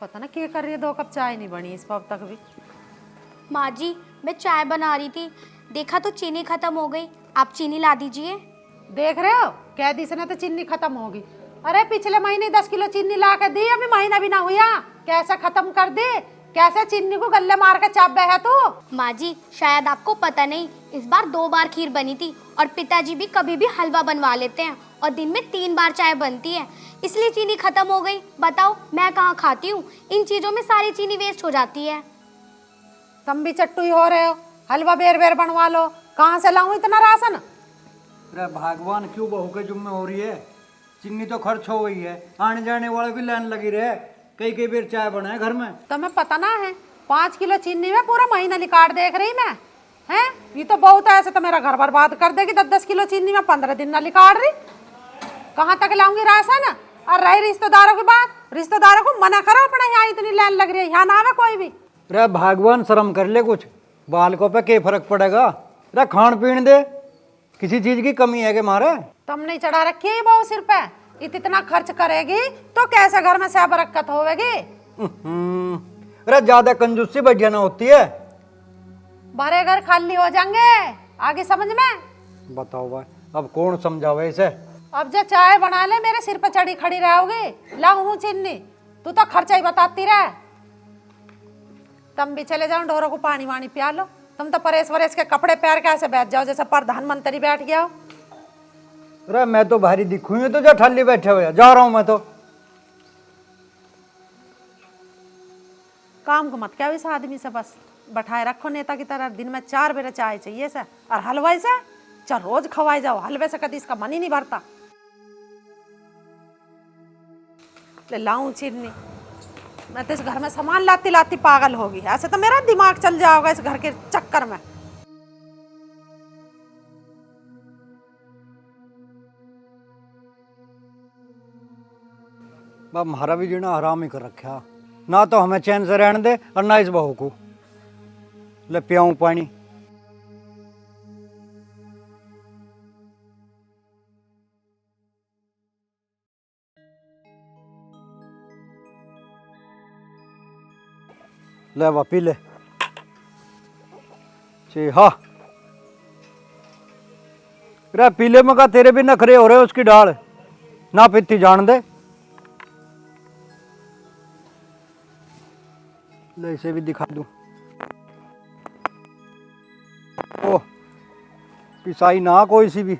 पता ना क्या कर रही है, 2 कप चाय नहीं बनी इस अब तक भी। माँ जी मैं चाय बना रही थी, देखा तो चीनी खत्म हो गई। आप चीनी ला दीजिए। देख रहे हो, कह दी से ना तो चीनी खत्म होगी। अरे पिछले महीने 10 किलो चीनी ला के दी, अभी महीना भी ना हुआ, कैसे खत्म कर दी? कैसे चीनी को गले मार के चाप है तू? माँ जी शायद आपको पता नहीं, इस बार 2 बार खीर बनी थी और पिताजी भी कभी भी हलवा बनवा लेते हैं और दिन में 3 बार चाय बनती है, इसलिए चीनी खत्म हो गई। बताओ मैं कहाँ खाती हूँ, इन चीजों में सारी चीनी वेस्ट हो जाती है। तुम भी चट्टू ही हो रहे हो, हलवा बेर बेर बनवा लो। कहाँ से लाऊं इतना राशन? अरे भगवान क्यों बहू के जुम्मे हो रही है? चीनी तो खर्च हो गई है, आने जाने वाले भी लाइन लगी रहे, कई कई बार चाय बनाए घर में। तुम्हें पता ना है 5 किलो चीनी में पूरा महीना निकाल देख रही मैं, हैं? ये तो बहुत है, ऐसे तो मेरा घर बर्बाद कर देगी। 10-10 किलो चीनी में 15 दिन ना निकाल रही, कहाँ तक लाऊंगी राशन? और रही रिश्तेदारों की बात, रिश्तेदारों को मना करो, अपने यहाँ इतनी लाइन लग रही है, यहाँ ना आवे कोई भी। अरे भगवान शर्म कर ले कुछ, बालकों पे क्या फर्क पड़ेगा? अरे खान पीन दे, किसी चीज की कमी है कि मारे? तुम नहीं चढ़ा रखी है बहु सिर पे, इतना खर्च करेगी तो कैसे घर में से बरकत होगी? अरे ज्यादा कंजूसी बढ़िया ना होती है, भरे घर खाली हो जाएंगे, आगे समझ में? बताओ भाई अब कौन समझावे इसे? अब जो चाय बना ले मेरे सिर पे चढ़ी खड़ी रहोगी, लाऊं हूँ चीनी, तू तो खर्चा ही बताती रहे। तुम भी चले जाओ, ढोरों को पानी वानी पिया लो। तुम तो परेश वरेश के कपड़े पैर के ऐसे बैठ जाओ जैसे प्रधानमंत्री बैठ गया हो। अरे मैं तो भारी दिखूं ही तो जो ठल्ली बैठे हुए जा रहा हूं मैं तो। काम को मत क्या इस आदमी से, बस बैठाए रखो नेता की तरह। दिन में 4 बेर चाय चाहिए से, और हलवाई से चाहे रोज खवाए जाओ, हलवे से कभी इसका मन ही नहीं भरता। ले लाऊं चीनी, मैं तो इस घर में सामान लाती लाती पागल होगी, ऐसे तो मेरा दिमाग चल जाओगा इस घर के चक्कर में। अब हमारा भी जीना हराम ही कर रखा, ना तो हमें चैन से रहने दे और ना इस बहू को। ले पियाऊं पानी। ले वा पी ले। ची हाँ रे पीले में का तेरे भी नखरे हो रहे उसकी डाल ना पीती जान दे। ले इसे भी दिखा दूं। ओह पिसाई ना कोई सी भी।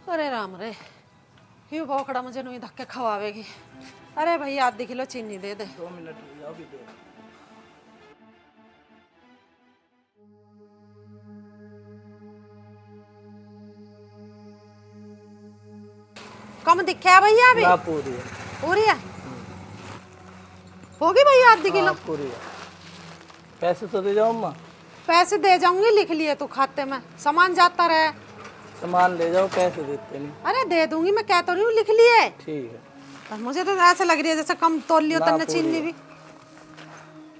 अरे राम रे, यू भौकड़ा मुझे नहीं धक्के खवावेगी। अरे भैया आधी किलो चीनी दे दे। 2 मिनट अभी दे। कम दिखे है भैया अभी? पूरी है। पूरी है? होगी भैया आधी किलो? पूरी है। पैसे तो दे जाओ अम्मा। पैसे दे जाऊंगी, लिख लिए तू खाते में, सामान जाता रहे। सामान ले जाओ, पैसे देते नहीं। अरे दे दूंगी, मैं कह तो रही हूँ लिख लिए। ठीक है। पर मुझे तो ऐसे लग रही है जैसे कम तोल लियो तन्ने चीनी भी,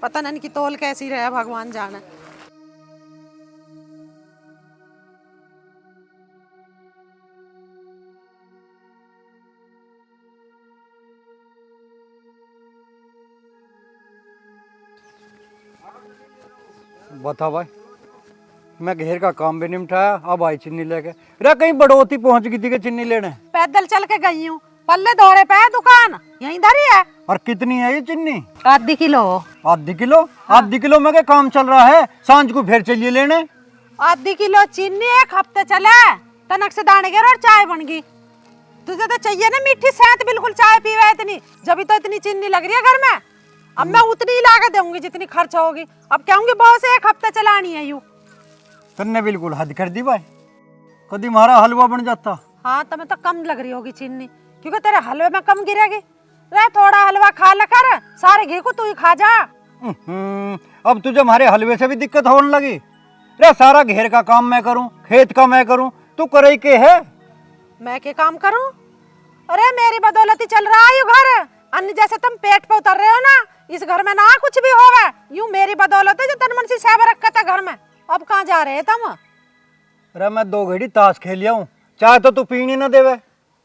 पता नहीं कि तोल कैसी रहे, भगवान जाने। बता भाई, मैं घेर का काम भी निपटाया, अब आई चीनी लेके। अरे कहीं बड़ोती पहुंच गई थी कि चीनी लेने? पैदल चल के गई हूँ, पल्ले दौड़े पे है दुकान, यहीं धरी है। और कितनी है ये चीनी? आधी किलो। आधी किलो? आधी किलो में क्या काम चल रहा है, सांझ को फिर चलिए लेने। आधी किलो चीनी 1 हफ्ते चले, तनक से दाने गिर और चाय बन गई। तुझे तो चाहिए ना मीठी सेहत, बिल्कुल चाय पीवे इतनी, जब तो इतनी चीनी लग रही है घर में। अब मैं उतनी ही लागत दूंगी जितनी खर्च होगी। अब कहूंगी बहुत से 1 हफ्ते चलानी है यूं। तुमने बिल्कुल हद कर दी भाई, कभी हमारा हलवा बन जाता। हाँ तुम्हें तो कम लग रही होगी चीनी, क्योंकि तेरे हलवे में कम गिरेगी। रे थोड़ा हलवा खा लेकर सारे घी को तू ही खा जा। अब तुझे हमारे हलवे से भी दिक्कत होने लगी। रे सारा घेर का काम मैं करूं, खेत का मैं करूं, तू करे के है? मैं क्या काम करूं? अरे मेरी बदौलत ही चल रहा है यू घर, अन्य जैसे तुम पेट पे उतर रहे हो ना, इस घर में ना कुछ भी होगा। यूं मेरी बदौलत है जो तन मन से साहब रखा था घर में। अब कहाँ जा रहे तुम? अरे मैं 2 घड़ी ताश खेलिया हूँ, चाय तो तू पीनी ना देवे।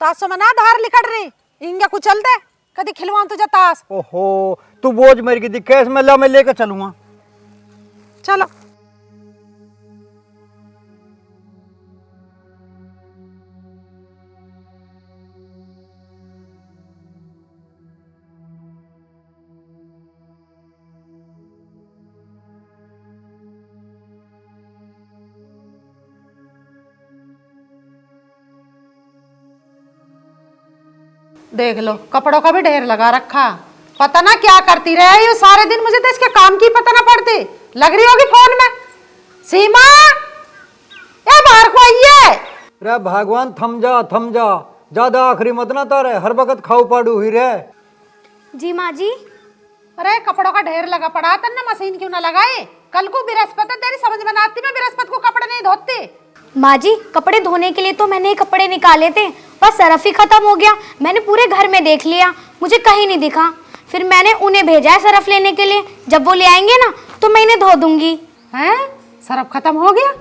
तासो में ना धार लिकड़ रही, इंगे कुछ चल दे कदी खिलवाऊं तुझे ताश। ओहो, तू बोझ मेरी की दिक्कत है, मैं लेकर चलूंगा। चलो। देख लो कपड़ों का भी ढेर लगा रखा, पता ना क्या करती रहे ये सारे दिन। मुझे तो इसके काम की पता ना पड़ती। लग रही होगी फोन में। सीमा, ये बाहर को आइए। रे भगवान थम जा, ज्यादा आखिरी मत ना तारे, हर वक्त खाऊ पाड़ू ही रे। जी माँ जी। अरे कपड़ों का ढेर लगा पड़ा, तन्ने मशीन क्यों ना लगाई? कल को बृहस्पति है, तेरी समझ में ना आती। मैं बृहस्पति को कपड़े नहीं धोती। माँ जी, कपड़े धोने के लिए तो मैंने ये कपड़े निकाले थे, बस सरफ ही खत्म हो गया। मैंने पूरे घर में देख लिया, मुझे कहीं नहीं दिखा। फिर मैंने उन्हें भेजा है सरफ लेने के लिए, जब वो ले आएंगे ना तो मैं इन्हें धो दूंगी। हैं? सरफ खत्म हो गया?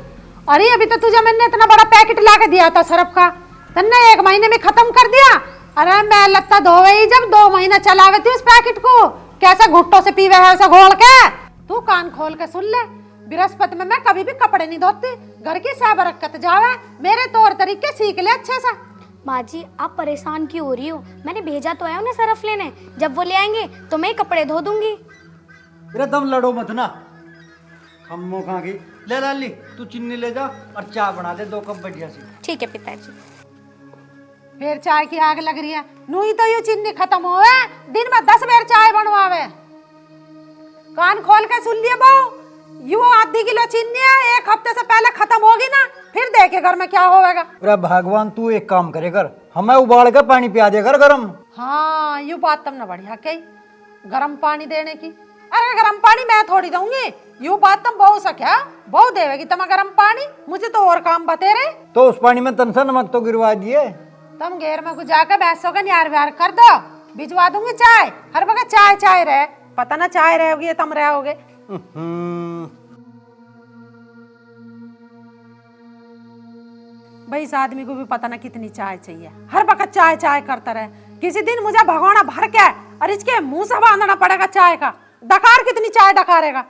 अरे अभी तो तुझे मैंने इतना बड़ा पैकेट ला के दिया था सरफ का, तन्ने 1 महीने में खत्म कर दिया। अरे मैं लत्ता धोवे ही जब 2 महीना चलावे थी उस पैकेट को, कैसा घुट्टों से पीवे है ऐसा घोल के। तू कान खोल के सुन ले, बृहस्पति में मैं कभी भी कपड़े नहीं धोती। घर की सब बरकत जावे, मेरे तौर तरीके सीख ले अच्छे से। माँ जी, आप परेशान क्यों हो रही हो? मैंने भेजा तो है उन्हें सरफ लेने, जब वो ले आएंगे तो मैं कपड़े धो दूंगी। रे दम लड़ो मत ना, खम्मो कहाँ की। ले लाली, तू चीनी ले जा और चाय बना दे 2 कप बढ़िया सी। ठीक है पिताजी। फिर चाय की आग लग रही है। नूई तो ये चीनी खत्म होवे, दिन में 10 बार चाय बनवावे। कान खोल के सुन लिए बहू, ये वो आधी किलो चीनी है, 1 हफ्ते से पहले खत्म होगी ना, फिर देखे घर में क्या होगा। अरे भगवान, तू एक काम करे कर, हमें उबाल के पानी पिया दे कर गरम। हाँ, ये बात तुमने बढ़िया कही, गरम पानी देने की। अरे गरम पानी मैं थोड़ी दूंगी, यू बात तुम बहु सख्या बहु देवेगी तुम्हें गरम पानी। मुझे तो और काम बते रहे। तो उस पानी में तनसा नमक तो गिरवा दिए। तुम घेर में गुजा के भैंसों का न्यार व्यार कर दो, भिजवा दूंगी चाय। हर वक्त चाय चाय रहे, पता ना चाय रहोगी या तुम रहोगे। भाई इस आदमी को भी पता ना कितनी चाय चाहिए, हर वक्त चाय चाय करता रहे। किसी दिन मुझे भगोना भर के और इसके मुंह से बांधना पड़ेगा चाय का। डकार कितनी चाय डकारेगा।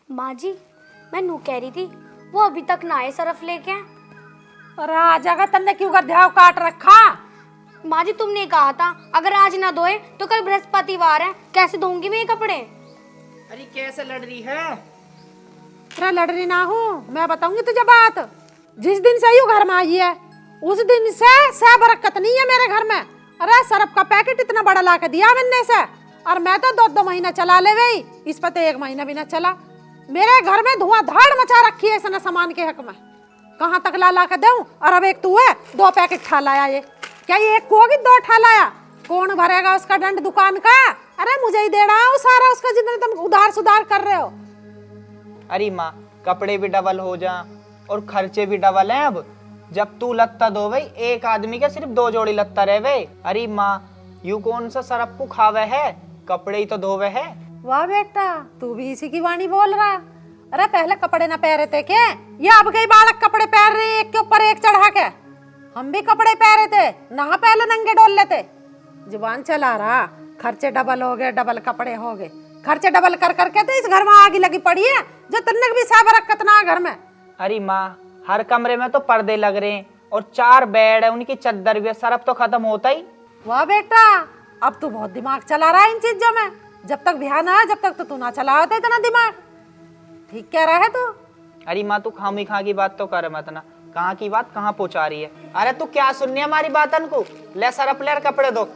माँ जी, मैं नू कह रही थी, वो अभी तक ना आए सरफ लेके। अरे आ जाएगा, तन्ने क्यों गध्याव काट रखा? माँ जी, तुमने कहा था अगर आज ना धोए तो कल बृहस्पतिवार है, कैसे धोऊंगी मैं ये कपड़े? अरे कैसे लड़ रही है? अरे लड़ रही ना हूँ, मैं बताऊंगी तुझे बात। जिस दिन से यू घर में आई है उस दिन से बरकत नहीं है मेरे घर में। अरे सरफ का पैकेट इतना बड़ा ला के दिया मैंने से, और मैं तो 2-2 महीना चला ले गई, इस पर तो 1 महीना भी ना चला। मेरे घर में धुआंधार मचा रखी है इसने सामान के हक में, कहाँ तक ला के दूं? और अब एक तू है 2 पैकेट ठा लाया। ये क्या ये 1 को होगी 2 ठा लाया? कौन भरेगा उसका दंड दुकान का? अरे मुझे ही दे रहा हूँ सारा उसका, जितने तुम उधार सुधार कर रहे हो। अरे माँ, कपड़े भी डबल हो जा और खर्चे भी डबल हैं। अब जब तू लत्ता धोवे, एक आदमी के सिर्फ 2 जोड़ी लत्ता रहे। अरे माँ, यू कौन सा सरफ को खावे है, कपड़े ही तो धोवे है। वाह बेटा, तू भी इसी की वाणी बोल रहा। अरे पहले कपड़े ना पहरे थे क्या? ये अब कई बालक कपड़े पहन रहे एक के ऊपर एक चढ़ा के। हम भी कपड़े पहरे थे ना, पहले नंगे डोल लेते। जुबान चला रहा, खर्चे डबल हो गए, डबल कपड़े हो गए, खर्चे डबल कर करके तो इस घर में आग लगी पड़ी है, जो तन्ने भी सब रखत ना घर में। अरे माँ, हर कमरे में तो पर्दे लग रहे हैं और 4 बेड है, उनकी चद्दर भी है, सरफ तो खत्म होता ही। वाह बेटा, अब तू बहुत दिमाग चला रहा है इन चीजों में। जब तक ध्यान है, जब तक तो तू ना चला होता इतना दिमाग। ठीक कह रहा है तू। अरे माँ, तू खामी खा की बात तो कर मत ना, कहाँ की बात कहाँ पहुँचा रही है। अरे तू क्या सुननी है हमारी बातन को? ले सरफ ले, कपड़े दो।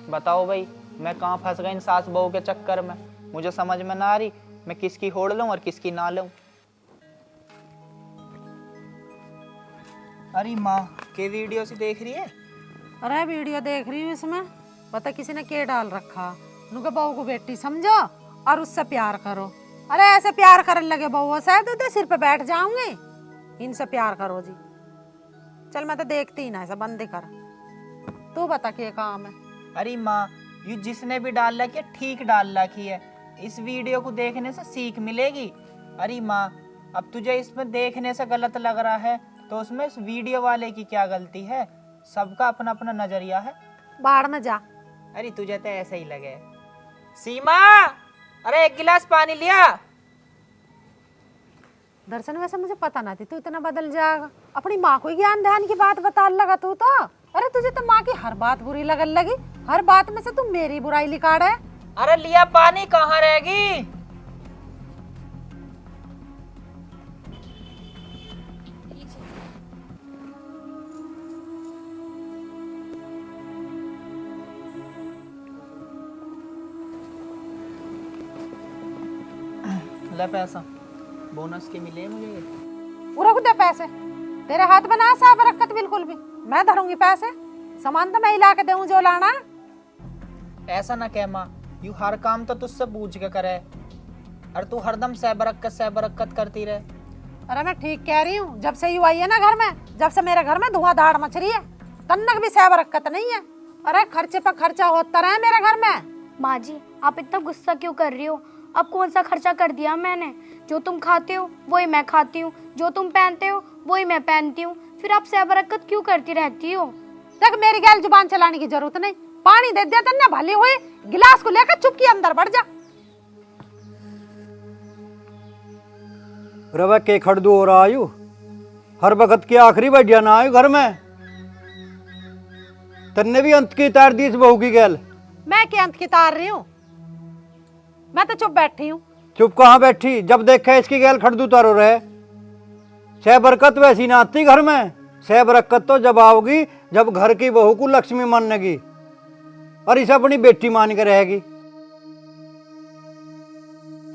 बताओ भाई, मैं कहाँ फंस गई इन सास बहू के चक्कर में? मुझे समझ में ना आ रही मैं किसकी होड़ लूं और किसकी ना लूं। अरे माँ, के वीडियो से देख रही है? अरे वीडियो देख रही हूँ, इसमें पता किसी ने के डाल रखा। उनके बहू को बेटी समझो और उससे प्यार करो। अरे ऐसे प्यार करने लगे बहुओं से तो सिर पे बैठ जाऊंगे। इनसे प्यार करो जी। चल मैं तो देखती ही ना, ऐसा बंद ही कर। तू बता क्या काम है। अरे माँ, ये जिसने भी डाल रखी है ठीक डाल रखी है। इस वीडियो को देखने से सीख मिलेगी। अरे माँ, अब तुझे इसमें देखने से गलत लग रहा है तो उसमें इस वीडियो वाले की क्या गलती है? सबका अपना अपना नजरिया है। बाढ़ में जा। अरे तुझे तो ऐसा ही लगे। सीमा, अरे एक गिलास पानी लिया। दर्शन वैसे मुझे पता ना थी तू इतना बदल जाएगा। अपनी माँ को ही ज्ञान ध्यान की बात बता लगा तू तो। अरे तुझे तो माँ की हर बात बुरी लगन लगी। हर बात में से तू मेरी बुराई लिकाड़ है। अरे लिया पानी, कहाँ रहेगी? ले पैसा, बोनस के मिले मुझे। पूरा को दे पैसे। तेरे हाथ में ना साफ रखत बिल्कुल भी। मैं धरूंगी पैसे। सामान तो मैं ही ला के दूं जो लाना। ऐसा ना कह माँ, यू हर काम तो तुझसे पूछ के करे। अरे तू हरदम सहबरकत करती रहे। अरे मैं ठीक कह रही हूँ। जब से यू आई है ना घर में, जब से मेरे घर में धुआंधार मच रही है, तन्नक भी सहबरकत नहीं है। अरे खर्चे पर खर्चा होता रहा मेरे घर में। माँ जी, आप इतना गुस्सा क्यों कर रही हो? अब कौन सा खर्चा कर दिया मैंने? जो तुम खाते हो वही मैं खाती हूँ, जो तुम पहनते हो वही मैं पहनती हूँ। फिर आप सहबरकत क्यों करती रहती हो? देख, मेरी गैल जुबान चलाने की जरूरत नहीं। पानी दे दिया तन्ने भली हुई। गिलास को लेकर चुपकी अंदर बढ़ जा। रवा के खड़दू हो रहा आयु, हर वक्त की आखिरी बढ़िया ना आयु घर में। तन्ने भी अंत की तार दी इस बहू की गैल। मैं क्या अंत की तार रही हूँ? मैं तो चुप बैठी हूँ। चुप कहाँ बैठी? जब देखा इसकी गैल खड़दू तारो रहे। सह बरकत वैसी ना आती घर में। सह बरकत तो जब आओगी जब घर की बहू को लक्ष्मी मानेगी और इसे अपनी बेटी मान के रहेगी।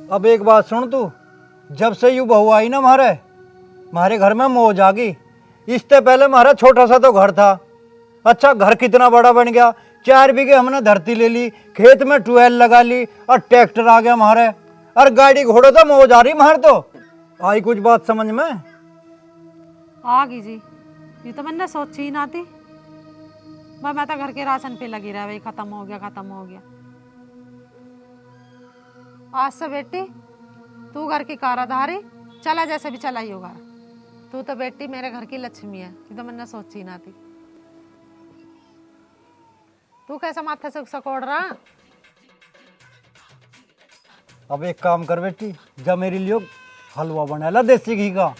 अब एक बात सुन तू, जब से यू बहू आई ना हमारे घर में मौज आ गई। इससे पहले हमारा छोटा सा तो घर था। अच्छा, घर कितना बड़ा बन गया। 4 बीघे हमने धरती ले ली, खेत में ट्यूबवेल लगा ली और ट्रैक्टर आ गया हमारे। और गाड़ी घोड़े तो मौज आ रही हमारे। तो आई कुछ बात समझ में? आ गई जी। ये तो मैंने सोची ही ना थी। मैं तो घर के राशन पे लगी रहा, भाई खत्म हो गया। आज से बेटी तू घर की काराधारी, चला जैसे भी चला ही होगा। तू तो बेटी मेरे घर की लक्ष्मी है। ये तो मैंने सोची ही ना थी। तू कैसा माथे से सकोड़ रहा? अब एक काम कर बेटी, जब मेरे लिए हलवा बना देसी घी का।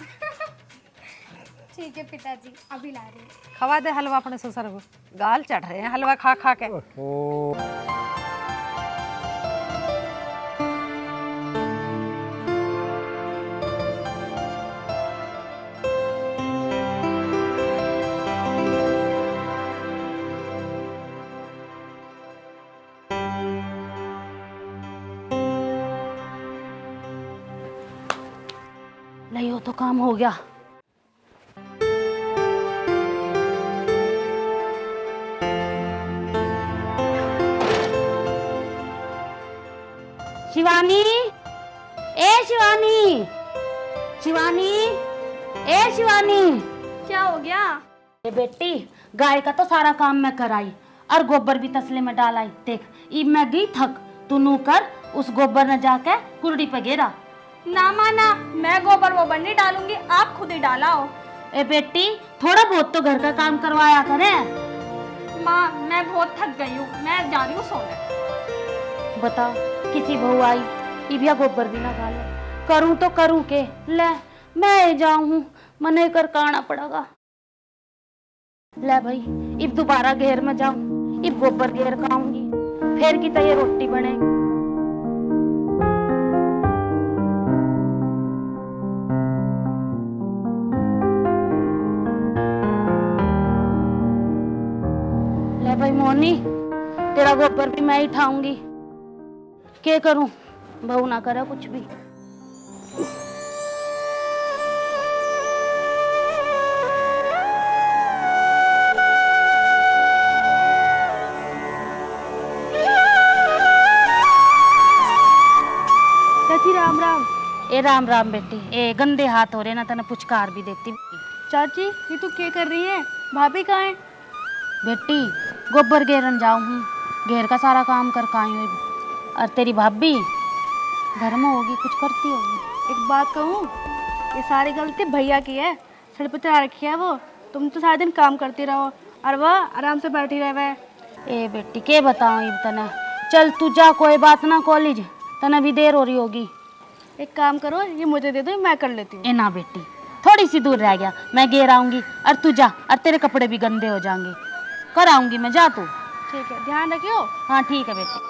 ठीक है पिताजी, अभी ला रही हूँ। खवा दे हलवा अपने ससुर को। गाल चढ़ रहे हैं हलवा खा खा के। नहीं हो तो काम हो गया। शिवानी, ए शिवानी, शिवानी, ए शिवानी। क्या हो गया? ए बेटी, गाय का तो सारा काम मैं कराई और गोबर भी तसले में डालाई। देख, अब मैं गई थक, तू नू कर उस गोबर ने जाके कुर्डी पे गिरा। ना माना, मैं गोबर वोबर नहीं डालूंगी, आप खुद ही डालाओ। ए बेटी, थोड़ा बहुत तो घर का काम करवाया करे। माँ, मैं बहुत थक गई हूँ, मैं जा रही हूँ सोने। बता, किसी बहू आई इबिया गोबर भी ना डाले। करूं तो करूं के? ले मैं जाऊं, मने कर काना पड़ेगा। ले भाई, इब दोबारा घेर में जाऊं, इब गोबर घेर खाऊंगी, फिर की तो ये रोटी बनेगी। ले भाई मोनी, तेरा गोबर भी मैं ही उठाऊंगी। क्या करूं, बहू ना करे कुछ भी। चाची राम राम। ए राम राम बेटी, ए गंदे हाथ हो रहे ना, तने पुचकार भी देती। चाची ये तू क्या कर रही है? भाभी कहाँ है? बेटी गोबर घेरन जाऊँ हूँ, घेर का सारा काम कर आई हुई। और तेरी भाभी घर में होगी, कुछ करती होगी। एक बात कहूँ, ये सारी गलती भैया की है। सर पे चढ़ा रखी है वो। तुम तो सारा दिन काम करती रहो और वह आराम से बैठी रहे। ए बेटी के बताऊँ ये तना, चल तू जा, कोई बात ना, कॉलेज तना भी देर हो रही होगी। एक काम करो, ये मुझे दे दो, मैं कर लेती हूँ। ए ना बेटी, थोड़ी सी दूर रह गया, मैं घेर आऊंगी और तू जा, और तेरे कपड़े भी गंदे हो जाएंगे। कर आऊंगी मैं, जा तू। ठीक है, ध्यान रखियो। हाँ ठीक है बेटी।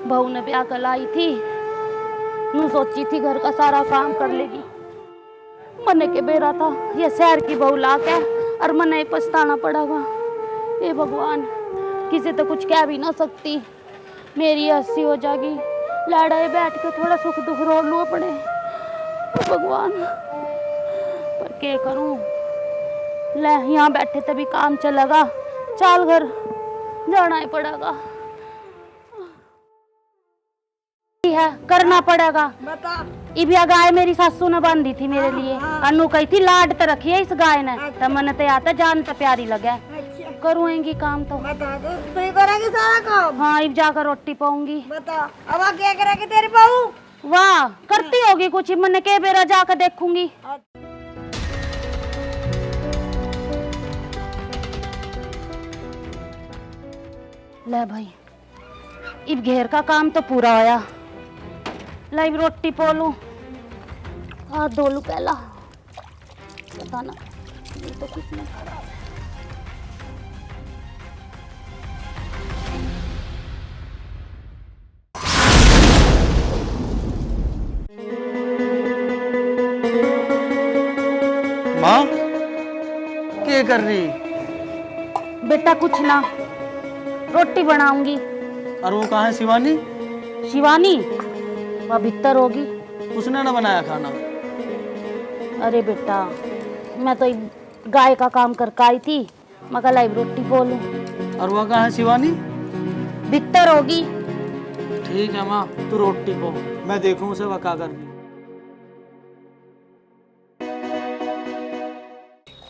बहू ने ब्याह कर लाई थी, नू सोची थी घर का सारा काम कर लेगी। मने के बेरा था ये शहर की बहू ला के, और मने पछताना पड़ेगा। हे भगवान, किसी तो कुछ कह भी ना सकती, मेरी हंसी हो जाएगी। लड़ाई बैठ के थोड़ा सुख दुख रो लूं अपने। ओ भगवान, पर क्या करूं? ले यहाँ बैठे तभी काम चलेगा, चाल घर जाना ही पड़ेगा। है करना पड़ेगा। बता। इबिया गाय मेरी सासू ने बांधी थी मेरे लिए, अनु कही थी लाड तो रखी है इस गाय ने, तो मन तो आता जान तो प्यारी लगे। करूँगी काम तो बता दो, तू ही करेगी सारा काम। हाँ, अब जाकर रोटी पाऊंगी। बता अब क्या करेगी तेरी बहू? वाह, करती होगी कुछ, मन के बेरा जाकर देखूंगी। ले भाई, इब घेर का काम तो पूरा होया। लाइव रोटी पोलू, हाथ धोलू कहला, पता ना ये तो किसने करा। माँ क्या कर रही? बेटा कुछ ना, रोटी बनाऊंगी। और वो कहाँ है शिवानी? शिवानी वह भीतर होगी। उसने ना बनाया खाना? अरे बेटा, मैं तो गाय का काम करके आई थी, मगर लाइव रोटी बोलूं। और वो कहाँ है शिवानी? भीतर होगी। ठीक है माँ, तू रोटी पो, मैं देखूं उसे वह क्या कर रही।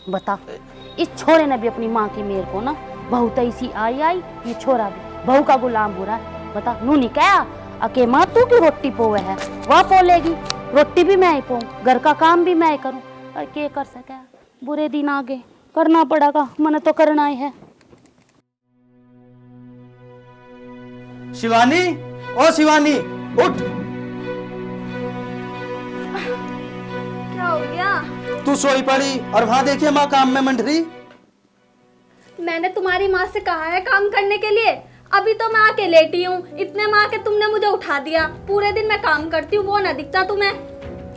बता, इस छोरे ने भी अपनी माँ की मेर को ना बहुत ऐसी आई ये छोरा भी बहू का गुलाम हो रहा है। बता, नू नहीं कहा अके माँ तू की रोटी पोवे है, वह पोलेगी, रोटी भी मैं ही पोऊं, घर का काम भी मैं ही करूं। और क्या कर सके, बुरे दिन आगे करना पड़ेगा, मन तो करना ही है। शिवानी, ओ शिवानी उठ। क्या हो गया? तू सोई पड़ी और वहां देखिए माँ काम में मंड रही। मैंने तुम्हारी माँ से कहा है काम करने के लिए, अभी तो मैं आके लेटी हूँ। इतने माँ के तुमने मुझे उठा दिया। पूरे दिन मैं काम करती हूँ, वो ना दिखता तुम्हें?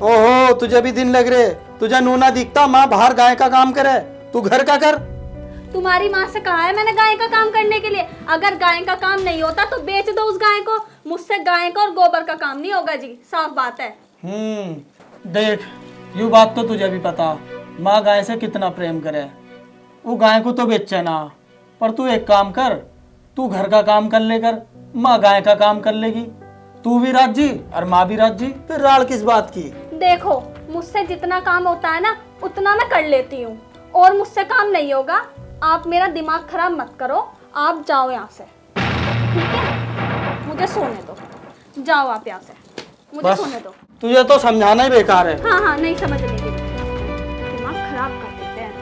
ओहो, तुझे भी दिन लग रहे, तुझे नूना दिखता। माँ बाहर गाय का काम करे, तू घर का कर। तुम्हारी माँ से कहा है मैंने गाय का काम करने के लिए। अगर गाय का काम नहीं होता तो बेच दो उस गाय को। मुझसे गाय का और गोबर का काम नहीं होगा जी, साफ बात है। देख, यू बात तो तुझे भी पता, माँ गाय से कितना प्रेम करे। वो गाय को तो बेचे ना, पर तू एक काम कर, तू घर का काम कर लेकर, माँ गाय का काम कर लेगी। तू भी राजी और माँ भी राजी, फिर राड़ किस बात की? देखो, मुझसे जितना काम होता है ना उतना मैं कर लेती हूँ, और मुझसे काम नहीं होगा। आप मेरा दिमाग खराब मत करो, आप जाओ यहाँ से, ठीक है? मुझे सोने दो, जाओ आप यहाँ से, मुझे बस सोने दो। तुझे तो समझाना ही बेकार है। हाँ हाँ, नहीं समझ लेगी, दिमाग खराब कर देते हैं,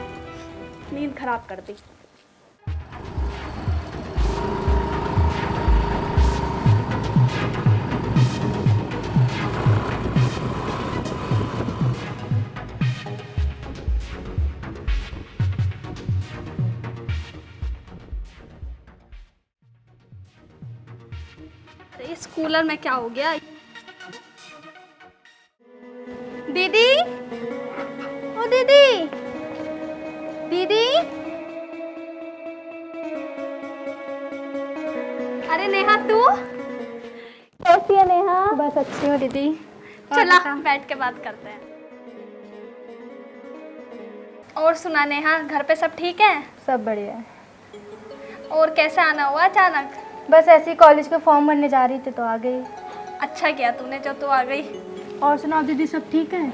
नींद खराब कर दी। इस कूलर में क्या हो गया? दीदी, ओ दीदी, दीदी, अरे नेहा तू कैसी है नेहा? बस अच्छी हूँ दीदी। चला बैठ के बात करते हैं। और सुना नेहा, घर पे सब ठीक है? सब बढ़िया है। और कैसे आना हुआ अचानक? बस ऐसे ही कॉलेज के फॉर्म भरने जा रही थी तो आ गई। अच्छा किया तूने जो तू आ गई। और सुनाओ दीदी, सब ठीक है?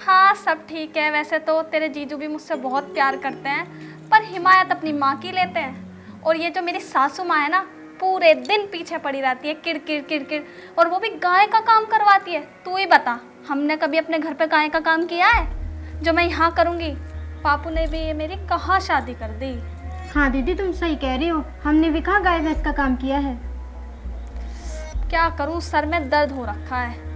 हाँ सब ठीक है। वैसे तो तेरे जीजू भी मुझसे बहुत प्यार करते हैं, पर हिमायत अपनी माँ की लेते हैं। और ये जो मेरी सासू माँ है ना, पूरे दिन पीछे पड़ी रहती है, किड़ किड़ किड़ किड़, और वो भी गाय का काम करवाती है। तू ही बता, हमने कभी अपने घर पे गाय का काम किया है जो मैं यहाँ करूँगी? पापू ने भी ये मेरी कहाँ शादी कर दी। हाँ दीदी, तुम सही कह रही हो, हमने भी कहाँ गाय भैंस का काम किया है। क्या करूँ, सर में दर्द हो रखा है।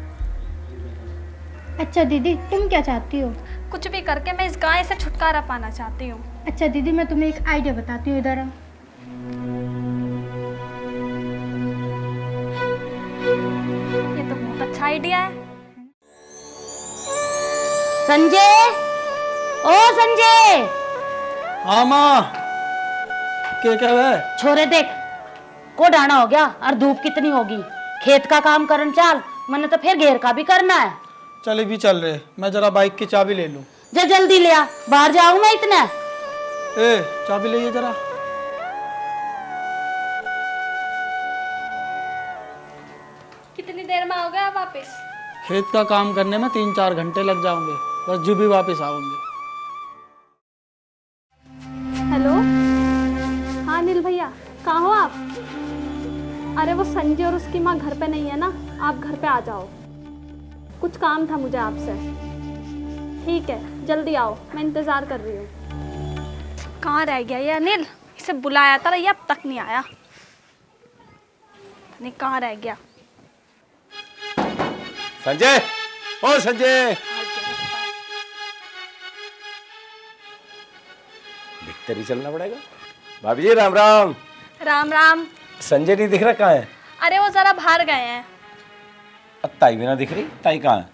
अच्छा दीदी, तुम क्या चाहती हो? कुछ भी करके मैं इस गाय से छुटकारा पाना चाहती हूँ। अच्छा दीदी, मैं तुम्हें एक आइडिया बताती हूँ, इधर आओ। ये तो बहुत अच्छा आइडिया है। संजय, ओ संजय, हाँ माँ, क्या है? छोरे देख, को डाना हो गया और धूप कितनी होगी। खेत का काम करन चाल, मैंने तो फिर घेर का भी करना है। चले भी चल रहे, मैं जरा बाइक की चाबी ले लूं। जा जल्दी ले आ, बाहर जाऊं मैं इतने। ए चाबी ले जरा। कितनी देर में आओगे आप वापस? खेत का काम करने में 3-4 घंटे लग जाओगे, बस जब भी वापस आओगे। हेलो, हाँ अनिल भैया, कहाँ हो आप? अरे वो संजय और उसकी माँ घर पे नहीं है ना, आप घर पे आ जाओ, कुछ काम था मुझे आपसे। ठीक है, जल्दी आओ, मैं इंतज़ार कर रही हूँ। कहाँ रह गया ये अनिल? इसे बुलाया था, ये अब तक नहीं आया। नहीं कहाँ रह गया? संजय, ओ संजय, दिखते ही चलना पड़ेगा। भाभी जी राम राम। राम राम। संजय नहीं दिख रहा, कहाँ है? अरे वो जरा बाहर गए हैं। अब ताई भी ना दिख रही, ताई कहाँ है?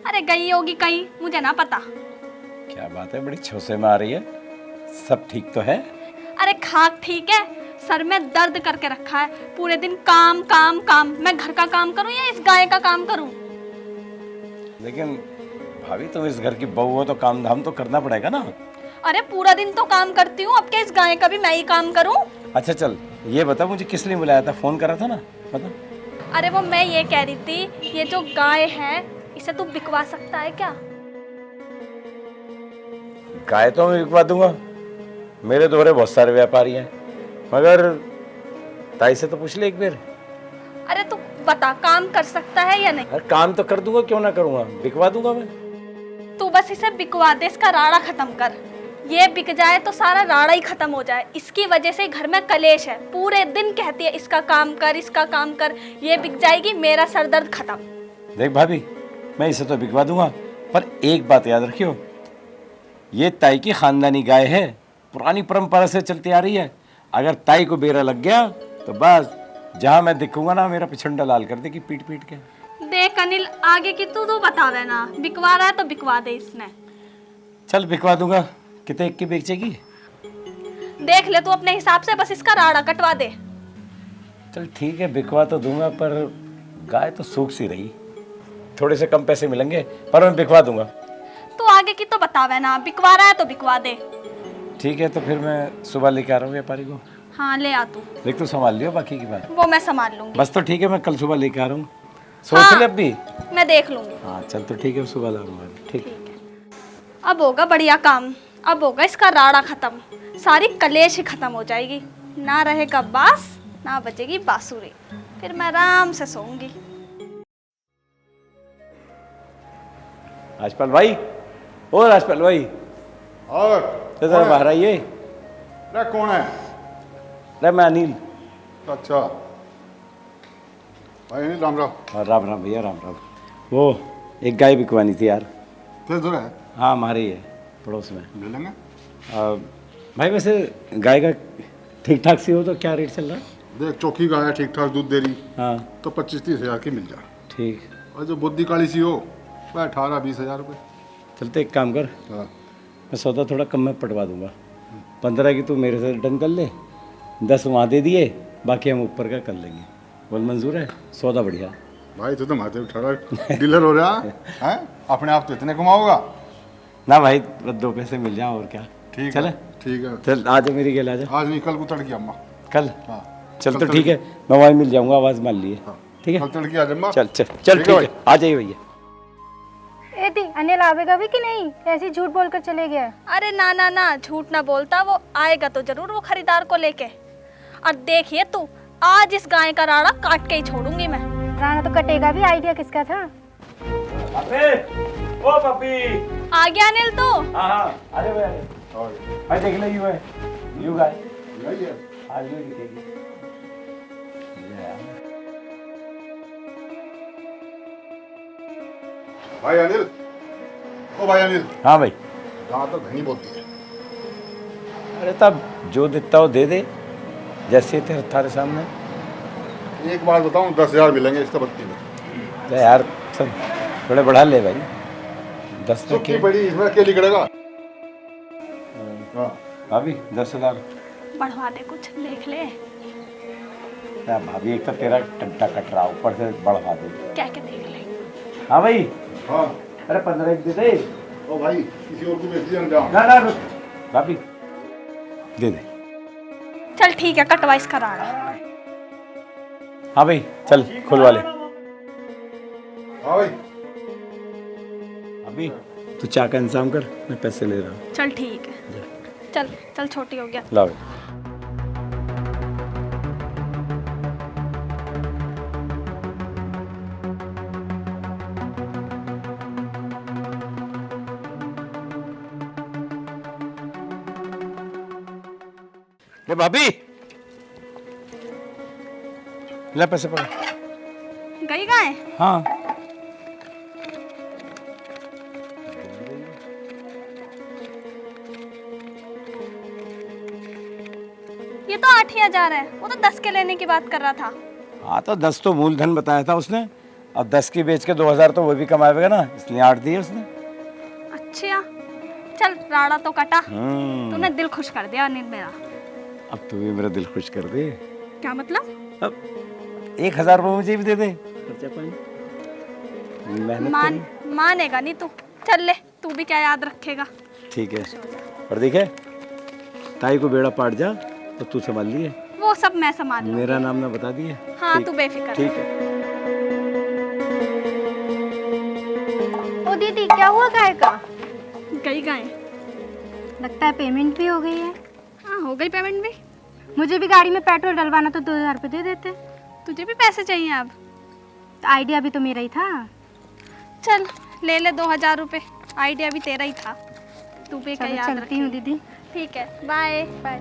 अरे गई होगी कहीं, मुझे ना पता। क्या बात है, बड़ी छोसे में आ रही है। सब ठीक तो है? अरे खाक ठीक है, सर में दर्द करके रखा है। पूरे दिन काम काम काम। मैं घर का काम करूं या इस गाय का काम करूं? लेकिन भाभी तुम इस घर की बहू हो तो काम धाम तो करना पड़ेगा ना। अरे पूरा दिन तो काम करती हूँ, अब क्या इस गाय का भी मैं ही काम करूं? अच्छा चल ये बता, मुझे किस लिए बुलाया था? फोन करा था ना, बता। अरे वो मैं ये कह रही थी, ये जो गाय है इसे तू बिकवा सकता है क्या? गाय तो मैं बिकवा दूंगा, मेरे दोहरे बहुत सारे व्यापारी हैं, मगर ताई से तो पूछ ले एक बार। अरे तू बता, काम कर सकता है या नहीं? अरे काम तो कर दूंगा, क्यों ना करूंगा, बिकवा दूंगा मैं। तू बस इसे बिकवा दे, इसका राड़ा खत्म कर। ये बिक जाए तो सारा राड़ा ही खत्म हो जाए। इसकी वजह से घर में कलेश है, पूरे दिन कहती है इसका काम कर, इसका काम कर। ये बिक जाएगी, मेरा सर दर्द खत्म। देख भाभी, मैं इसे तो बिकवा दूंगा, पर एक बात याद रखियो, ये ताई की खानदानी गाय है, पुरानी परंपरा से चलती आ रही है। अगर ताई को बेरा लग गया तो बस जहां मैं दिखूंगा ना, मेरा पिछंडा लाल कर देगी पीट पीट के। देख अनिल, आगे की तू बता देना। बिकवा रहा है तो बिकवा दे इसने। चल बिकवा दूंगा, कितने की बेचेगी? देख ले तू अपने हिसाब से, बस इसका राड़ा कटवा दे। चल ठीक है, बिकवा तो दूंगा, पर गाय तो सूख सी रही, थोड़े से कम पैसे मिलेंगे, पर मैं बिकवा दूंगा। तू आगे की तो बतावे ना, बिकवा रहा है तो बिकवा दे। ठीक है, तो फिर मैं सुबह लेके आ रहा हूँ व्यापारी को। हाँ ले आ तू। देख तू संभाल लियो बाकी की बात। वो मैं संभाल लूंगी। बस तो ठीक है, मैं कल सुबह लेके आ रहा हूँ। सोच हाँ, ले अब भी। मैं देख लूंगी। हाँ चल तो ठीक है, सुबह लाऊंगा। ठीक। अब होगा बढ़िया काम, अब होगा इसका राड़ा खत्म, सारी कलेश ही खत्म हो जाएगी। ना रहेगा बास, ना बजेगी बांसुरी, फिर मैं आराम से सोऊंगी। राजपाल भाई, ओ राजपाल भाई, और तो जरा बाहर आइए। रे कौन है? अरे मैं अनिल। अच्छा भाई अनिल, राम राम। और राम राम भैया, राम राम। वो एक गाय बिकवानी थी यार। किस दूर है? हाँ हमारे ही है, पड़ोस में। ले लेंगे। भाई वैसे गाय का ठीक ठाक सी हो तो क्या रेट चल रहा है? देख चौकी गाय है, ठीक ठाक दूध दे रही, हाँ तो 25-30 हज़ार की मिल जाए। ठीक। और जो बुद्धि काली सी हो वह 18-20 हज़ार रुपये। चलते एक काम कर, हाँ मैं सौदा थोड़ा कम में पटवा दूंगा। 15 की तू मेरे से डन कर ले, 10 वहाँ दे दिए बाकी हम ऊपर का कर लेंगे। बोल मंजूर है? सौदा बढ़िया। भाई तू तो माथे उठा डीलर हो रहा है, अपने आप तो इतने कमाओगा। ना भाई, बस 2 पैसे मिल जाए और क्या। ठीक चले? है, ठीक है। चल आ जा मेरी गेल, आ जा। आज नहीं, कल को तड़की अम्मा। कल? हाँ चल तो कल ठीक है, मैं वहीं मिल जाऊंगा, आवाज मान लिए। हाँ, ठीक है, कल तड़की आ जम्मा। चल चल चल, ठीक है, आ जाइए भैया। एती अनिल आवेगा भी कि नहीं, ऐसे ही झूठ बोलकर चले गया। अरे ना ना ना, झूठ ना बोलता, वो आएगा तो जरूर वो खरीदार को लेके। और देखिए तू, आज इस गाय का राड़ा काट के ही छोड़ूंगी मैं। राणा तो कटेगा भी, आइडिया किसका था? ओ पप्पी, आ गया अनिल तो। हाँ हाँ, अरे भाई देख ले, यू है, यू गाय आज भी दिखेगी। भाई अनिल, ओ भाई अनिल। हाँ भाई। गाँव तो घनी बोलती है। अरे तब जो देता हो दे दे, जैसे तेरे थारे सामने। एक बात बताऊं, 10,000 मिलेंगे इस बत्ती में। तो यार सब थोड़े बढ़ा ले भाई, 10 में सुखी बड़ी इसमें अकेली करेगा। हाँ भाभी 10,000 बढ़वा दे, कुछ देख ले। भाभी, एक तो तेरा टंटा कट रहा, ऊपर से बढ़वा दे। क्या क्या देख ले। हाँ भाई। हाँ। अरे 15 दे दे। ओ भाई, किसी और को बेच दिया जाओ। ना ना रुक। भाभी दे दे। चल ठीक है, कटवा इसका राड़ा। हाँ भाई चल खुलवा ले। हाँ भाई। अभी तू चाय का इंतजाम कर, मैं पैसे ले रहा हूँ। चल ठीक है, चल चल, छोटी हो गया। लाओ। भाभी ले पैसे पकड़। गई गाय? हाँ। ये तो 8,000 है, वो तो 10 के लेने की बात कर रहा था। हाँ तो 10 तो मूलधन बताया था उसने, अब 10 की बेच के 2,000 तो वो भी कमाएगा ना, इसलिए 8 दिए उसने। अच्छा चल, राड़ा तो कटा। तूने दिल खुश कर दिया अनिल मेरा। अब तू भी मेरा दिल खुश कर दे। क्या मतलब? अब 1,000 रुपये मुझे भी दे दे, खर्चा पानी। मेहनत मानेगा नहीं तू। चल ले, तू भी क्या याद रखेगा। ठीक है, और देखे ताई को बेड़ा पाट जा तो तू संभाल लिए। वो सब मैं संभाल लूंगी। मेरा नाम ना बता दिए। हाँ तू बेफिक्र। ठीक है। ओ दीदी, क्या हुआ गाय का? गई गाय? लगता है पेमेंट भी हो गई है। हाँ हो गई पेमेंट भी। मुझे भी गाड़ी में पेट्रोल डलवाना, तो 2,000 रुपये दे देते। तुझे भी पैसे चाहिए अब? आइडिया भी तो मेरा ही था। चल ले ले 2,000 रुपये, आइडिया भी तेरा ही था। तू भी क्या याद चलती हूँ दीदी। ठीक है, बाय बाय।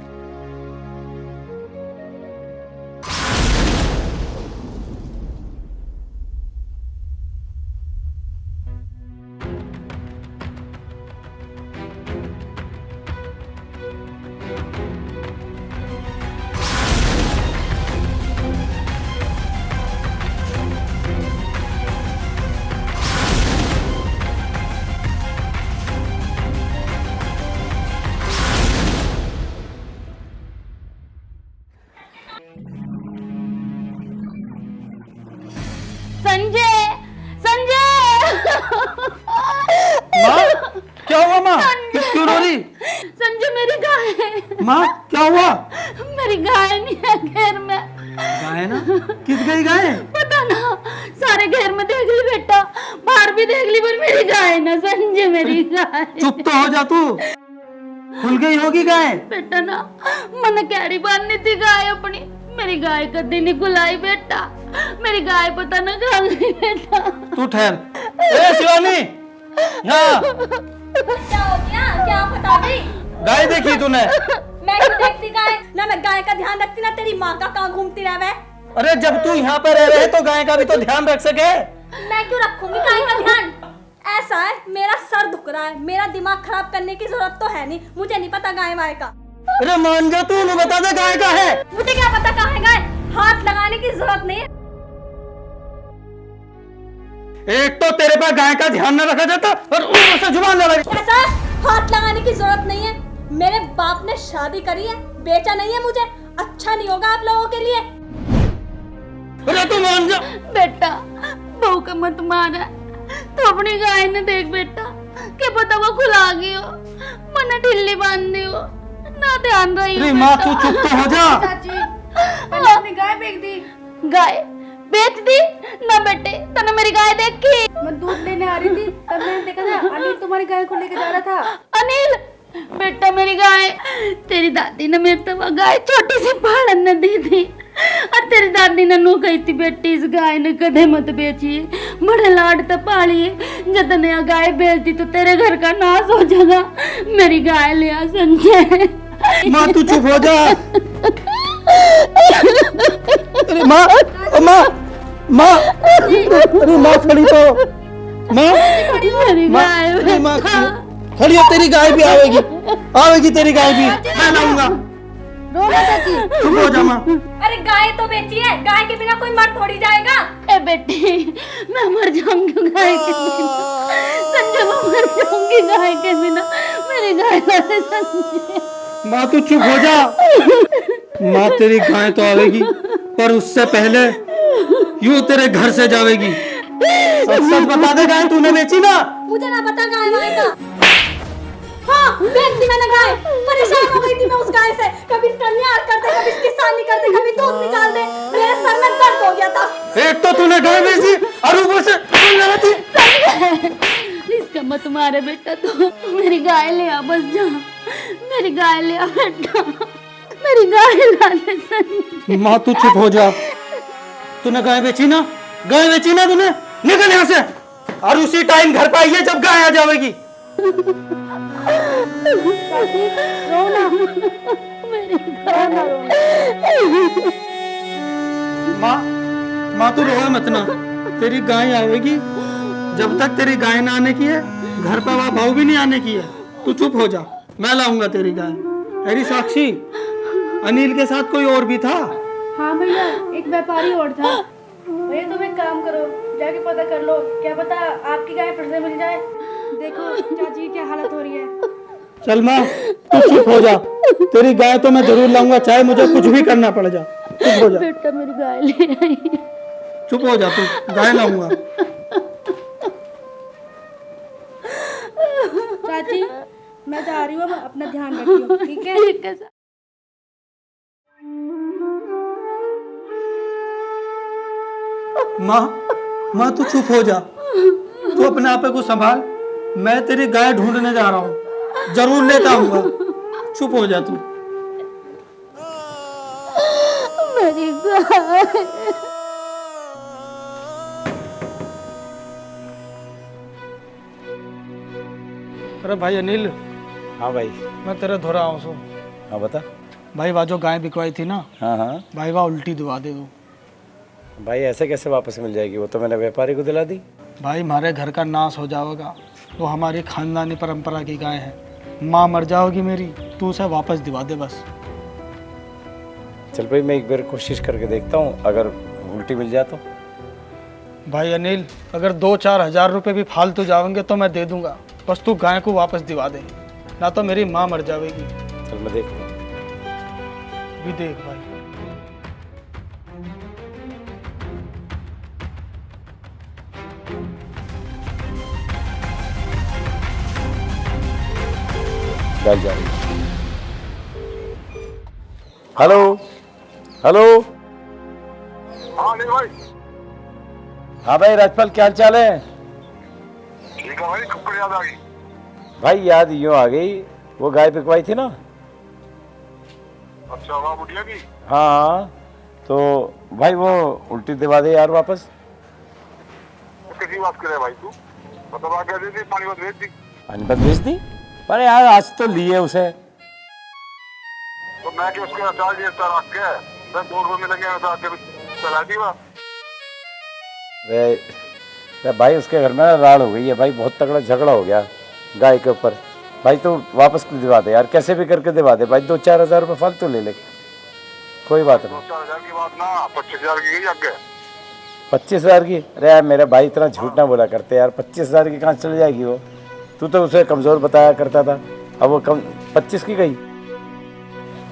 संजय, संजय। माँ क्या हुआ? माँ क्यों रो रही? संजय मेरी गाय। माँ क्या हुआ? मेरी गाय नहीं है घेर में। गाय ना? किस गई गाय? पता ना, सारे घेर में देख ली बेटा, बाहर भी देख ली, पर मेरी गाय ना संजय, मेरी गाय। चुप तो हो जा तू, खुल गई होगी गाय। बेटा ना, मैंने कैरी बांधनी थी गाय अपनी, मेरी गाय कभी नहीं खुलाई बेटा, मेरी गाय पता ना कहाँ गई बेटा। तू ठहर। ए शिवानी, यहाँ क्या हो गया? क्या पता नहीं। गाय देखी तूने? मैं क्यों देखती गाय? ना मैं गाय का ध्यान रखती, ना तेरी माँ का कहाँ घूमती रहे। अरे जब तू यहाँ पर रह रहे तो गाय का भी तो ध्यान रख सके। मैं क्यों रखूंगी गाय का ध्यान? ऐसा है, मेरा सर दुख रहा है, मेरा दिमाग खराब करने की जरूरत तो है नहीं, मुझे नहीं पता गाय वाय का। अरे मान जा तू, बता दे गाय का है। मुझे क्या पता कहाँ है गाय, हाथ लगाने की जरूरत नहीं है। एक तो तेरे पास गाय का ध्यान न रखा जाता और ऊपर से जुबान लगा। ऐसा हाथ लगाने की जरूरत नहीं है, मेरे बाप ने शादी करी है, बेचा नहीं है मुझे, अच्छा नहीं होगा आप लोगों के लिए। अरे तू मान जा। बेटा बहू का मत मारा, तो अपनी गाय ने देख बेटा, क्या पता वो खुला गई हो, मना ढिल्ली बांध दी हो, ना ध्यान रही हो। अरे माँ तू चुप तो हो जा। मैंने अपनी गाय फेंक दी। गाय बेच दी ना बेटे, तने मेरी गाय देखी? मैं दूध लेने आ रही थी, तब मैंने देखा था अनिल तुम्हारी गाय को लेके जा रहा था। अनिल बेटा मेरी गाय, तेरी दादी ने मेरे तो वो गाय छोटी सी पालन ने दी थी, और तेरी दादी ने नू कही थी बेटी इस गाय ने कदे मत बेचिए, बड़े लाड तो पालिए, जब नया गाय बेचती तो तेरे घर का नाश हो जाएगा। मेरी गाय ले आ संजय। माँ तू चुप हो जा। अरे माँ माँ माँ, अरे माँ खड़ी तो माँ, मेरी गाय अरे माँ खड़ी हो, तेरी गाय भी आवेगी, आवेगी तेरी गाय भी, मैं लाऊंगा। चुप हो जा माँ। अरे गाय तो बेची है, गाय के बिना कोई मर थोड़ी जाएगा। ए बेटी मैं मर जाऊंगी गाय के बिना, संजय मैं मर जाऊंगी गाय के बिना, मेरी गाय वाले संजय। माँ तू चुप हो जा। माँ तेरी गाय तो आवेगी, पर उससे पहले यूं तेरे घर से जावेगी। सच सच बता दे, गाय तूने बेची ना? मुझे ना पता गाय वाय का। हाँ बेच दी मैंने गाय, परेशान हो गई थी मैं उस गाय से, कभी इसका न्यार करते, कभी इसकी सानी करते, कभी दूध निकाल दे, मेरे सर में दर्द हो गया था। एक तो तूने गाय बेची और ऊपर से तू लगा थी। इसका मत मारे बेटा, तो मेरी गाय ले आ, बस जा, मेरी गाय ले आ बेटा, मेरी गाय ला दे संजय। माँ तू चुप हो जा। तूने गाय बेची ना? गाय बेची ना तूने? निकल यहाँ से, और उसी टाइम घर पे आइए जब गाय आ जाएगी। माँ माँ तू रोया मत ना, तेरी गाय आएगी, जब तक तेरी गाय ना आने की है घर पे वहाँ भाव भी नहीं आने की है। तू चुप हो जा, मैं लाऊंगा तेरी गाय। अरे साक्षी, अनिल के साथ कोई और भी था? हाँ भैया, एक व्यापारी और था। भैया तुम एक काम करो, जाके पता कर लो, क्या पता आपकी गाय फिर से मिल जाए। देखो चाची की क्या हालत हो रही है। चल माँ तू चुप हो जा, तेरी गाय तो मैं जरूर लाऊंगा, चाहे मुझे कुछ भी करना पड़ जा। चुप हो जा बेटा, मेरी गाय ले आई। चुप हो जा, तू गाय लाऊंगा। चाची मैं जा रही हूँ, अपना ध्यान रखियो, ठीक है? ठीक है। माँ तू चुप हो जा, तू अपने आप को संभाल, मैं तेरी गाय ढूंढने जा रहा हूँ, जरूर लेता आऊंगा। चुप हो जा तू। मेरी गाय। अरे भाई अनिल। हाँ भाई। मैं तेरे धोरा आऊँ सो। हाँ बता भाई, वह जो गाय बिकवाई थी ना, हाँ हाँ भाई वह उल्टी दिवा दे दो। भाई, ऐसे कैसे वापस मिल जाएगी? वो तो मैंने व्यापारी को दिला दी। भाई हमारे घर का नाश हो जाएगा, वो हमारी खानदानी परंपरा की गाय है, माँ मर जाओगी मेरी, तू उसे वापस दिवा दे बस। चल भाई, मैं एक बार कोशिश करके देखता हूँ, अगर उल्टी मिल जाए तो। भाई अनिल, अगर 2-4 हज़ार रुपये भी फालतू जाएंगे तो मैं दे दूंगा, बस तू गाय को वापस दिवा दे, ना तो मेरी माँ मर जाएगी। चल मैं देखता हूँ। भी देख भाई। गाय जा रही है। Hello hello. हाँ नहीं भाई। हाँ भाई राजपाल, क्या हाल चाल है? ठीक है भाई, कब याद आ गई? भाई याद यूँ आ गई, वो गाय बिकवाई थी ना। अच्छा, वाह बुढ़िया की। हाँ, तो भाई वो उल्टी दिवा दे यार वापस। कैसी बात करे भाई तू? मतलब आ दे दी, पानी भेज दी। पानी बंद भेज दी? पर यार आज तो लिए उसे। तो मैं कि उसके अचार जी इतना रख के 10 रुपये मिलेंगे तो आके चला दी वहाँ। अरे भाई, उसके घर में राड़ हो गई है भाई, बहुत तगड़ा झगड़ा हो गया गाय के ऊपर। भाई तो वापस दिवा दे यार, कैसे भी करके दिवा दे भाई, 2-4 हज़ार रुपये फालतू ले ले, कोई बात नहीं। 2-4 हज़ार की बात ना, 25,000 की गई आगे। 25,000 की? अरे यार मेरे भाई इतना झूठ ना बोला करते यार, 25,000 की कहाँ चली जाएगी वो? तू तो उसे कमज़ोर बताया करता था, अब वो कम 25 की गई।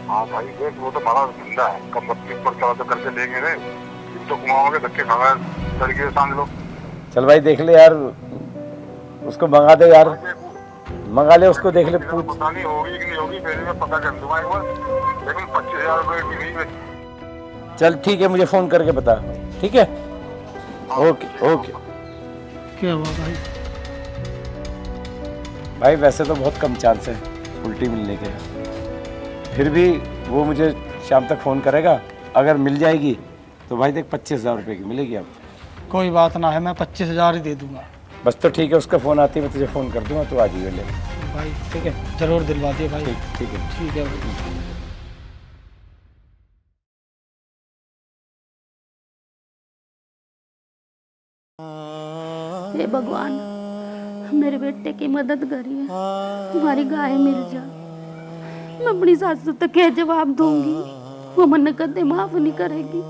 हाँ भाई देख वो तो बड़ा धंधा है, कब बत्तीस पर चला तो करके लेंगे रे, इन तो घुमाओगे धक्के खाना तरीके समझ लो। चल भाई देख ले यार, उसको मंगा दे यार, मंगा ले उसको, देख ले, पूछ। पता नहीं होगी कि नहीं होगी, फिर मैं पता कर दूंगा एक बार, लेकिन 25,000 रुपए की नहीं है। चल ठीक है, मुझे फोन करके बता, ठीक है? Okay okay. क्या हुआ भाई? भाई वैसे तो बहुत कम चांस है उल्टी मिलने के, फिर भी वो मुझे शाम तक फ़ोन करेगा, अगर मिल जाएगी तो भाई देख 25,000 रुपये की मिलेगी अब। कोई बात ना है, मैं 25,000 ही दे दूंगा। बस तो ठीक है, उसका फ़ोन आती है मैं तुझे फ़ोन कर दूंगा, तो आ जाइए ले। भाई ठीक है, जरूर दिलवा दिए भाई। ठीक है। ठीक है भाई। हे भगवान, मेरे बेटे की मदद करिए, हमारी गाय मिल जाए। मैं अपनी सासू तक क्या जवाब दूंगी, वो मन कदे माफ नहीं करेगी।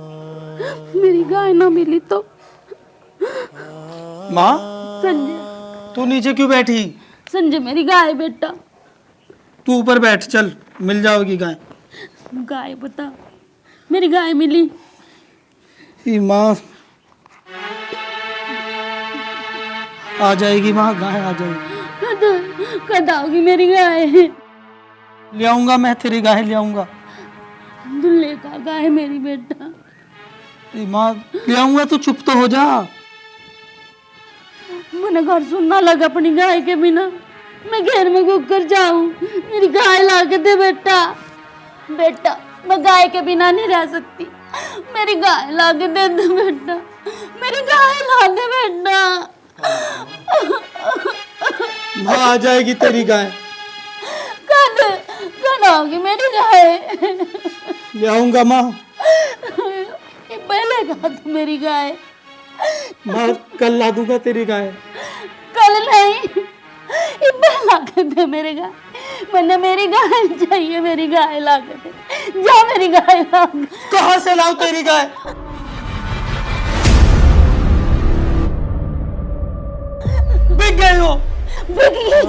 मेरी गाय ना मिली तो। माँ संजय, तू नीचे क्यों बैठी? संजय मेरी गाय बेटा। तू ऊपर बैठ, चल मिल जाएगी गाय। गाय बता, मेरी गाय मिली? माँ आ जाएगी, माँ गाय आ जाएगी। कद आओगी मेरी गाय? ले आऊंगा मैं, तेरी गाय ले आऊंगा। दुल्ले का गाय मेरी बेटा। माँ ले आऊंगा, तो चुप तो हो जा। मैंने घर सुनना लगा अपनी गाय के बिना, मैं घर में घुस जाऊं। मेरी गाय ला के दे बेटा। बेटा मैं गाय के बिना नहीं रह सकती, मेरी गाय ला के दे दे बेटा, मेरी गाय ला दे बेटा। माँ आ जाएगी तेरी गाय। कद आओगी मेरी गाय? ले आऊंगा माँ। ये पहले कहा था मेरी गाय। माँ कल ला दूंगा तेरी गाय। कल नहीं, ये पहला के दे मेरी गाय। मैंने मेरी गाय चाहिए, मेरी गाय ला के दे। जा मेरी गाय ला। कहाँ से लाऊं तेरी गाय? बिक गई हो। बिक गई